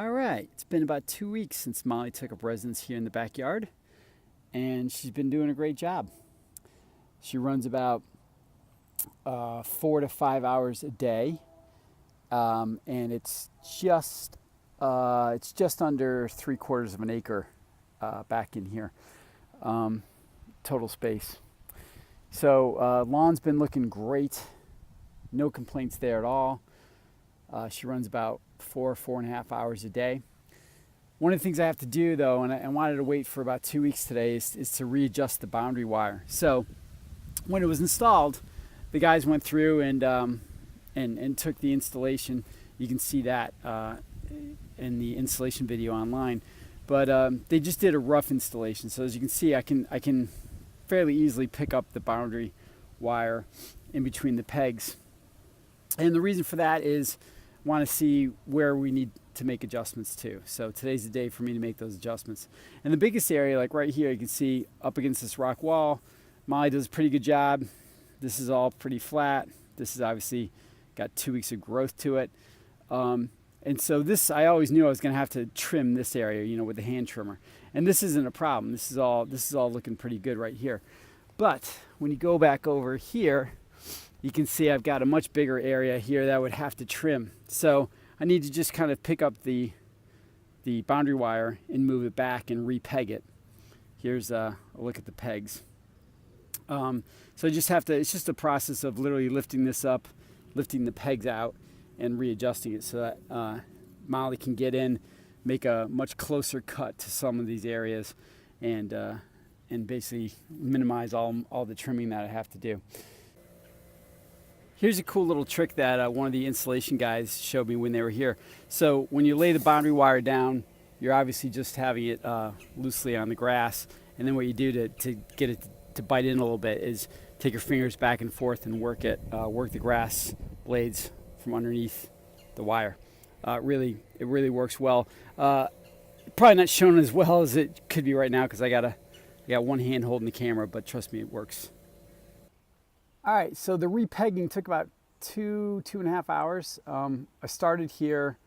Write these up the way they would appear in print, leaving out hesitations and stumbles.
All right, it's been about 2 weeks since Molly took up residence here in the backyard, and she's been doing a great job. She runs about 4 to 5 hours a day, and it's just under 3/4 of an acre back in here, total space. So lawn's been looking great, no complaints there at all. She runs about 4.5 hours a day. One of the things I have to do though, and I wanted to wait for about 2 weeks today, is to readjust the boundary wire. So when it was installed, the guys went through and took the installation. You can see that in the installation video online. But they just did a rough installation. So as you can see, I can fairly easily pick up the boundary wire in between the pegs. And the reason for that is want to see where we need to make adjustments to. So today's the day for me to make those adjustments. And the biggest area, like right here, you can see up against this rock wall, Molly does a pretty good job. This is all pretty flat. This is obviously got 2 weeks of growth to it. And so this, I always knew I was going to have to trim this area, with the hand trimmer. And this isn't a problem. This is all looking pretty good right here. But when you go back over here, you can see I've got a much bigger area here that I would have to trim. So I need to just kind of pick up the boundary wire and move it back and repeg it. Here's a look at the pegs. So I just have to, it's just a process of literally lifting this up, lifting the pegs out and readjusting it so that Molly can get in, make a much closer cut to some of these areas and basically minimize all the trimming that I have to do. Here's a cool little trick that one of the installation guys showed me when they were here. So when you lay the boundary wire down, you're obviously just having it loosely on the grass. And then what you do to get it to bite in a little bit is take your fingers back and forth and work the grass blades from underneath the wire. It really works well. Probably not shown as well as it could be right now because I got one hand holding the camera, but trust me, it works. All right, so the repegging took about 2.5 hours. I started here,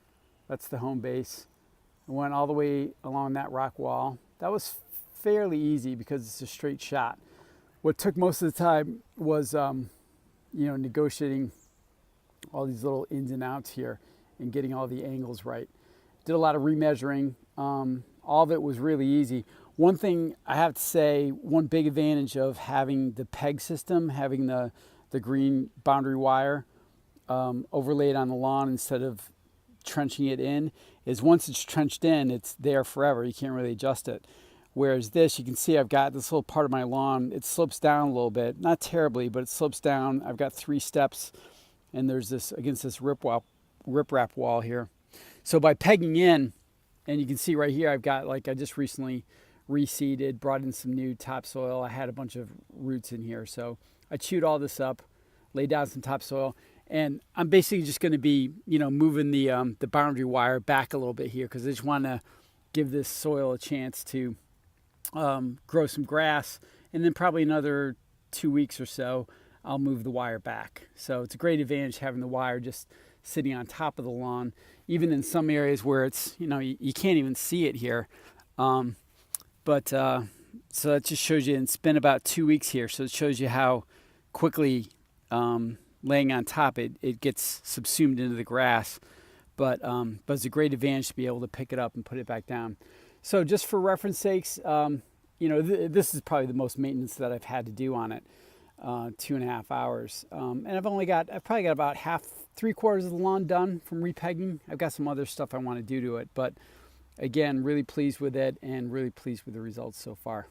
that's the home base. I went all the way along that rock wall. That was fairly easy because it's a straight shot. What took most of the time was, negotiating all these little ins and outs here and getting all the angles right. Did a lot of remeasuring. All of it was really easy. One thing I have to say, one big advantage of having the peg system, having the green boundary wire overlaid on the lawn instead of trenching it in, is once it's trenched in, it's there forever. You can't really adjust it. Whereas this, you can see I've got this little part of my lawn, it slopes down a little bit, not terribly, but it slopes down. I've got 3 steps and there's this, against this riprap wall here. So by pegging in, and you can see right here, I've got, I just recently reseeded, brought in some new topsoil. I had a bunch of roots in here. So I chewed all this up, laid down some topsoil, and I'm basically just going to be, moving the boundary wire back a little bit here because I just want to give this soil a chance to grow some grass. And then probably another 2 weeks or so, I'll move the wire back. So it's a great advantage having the wire just sitting on top of the lawn, even in some areas where it's, you can't even see it here. So that just shows you, and it's been about 2 weeks here, so it shows you how quickly laying on top it gets subsumed into the grass. But it's a great advantage to be able to pick it up and put it back down. So just for reference sakes, this is probably the most maintenance that I've had to do on it, 2.5 hours. And I've probably got about 3/4 of the lawn done from repegging. I've got some other stuff I want to do to it, but again, really pleased with it and really pleased with the results so far.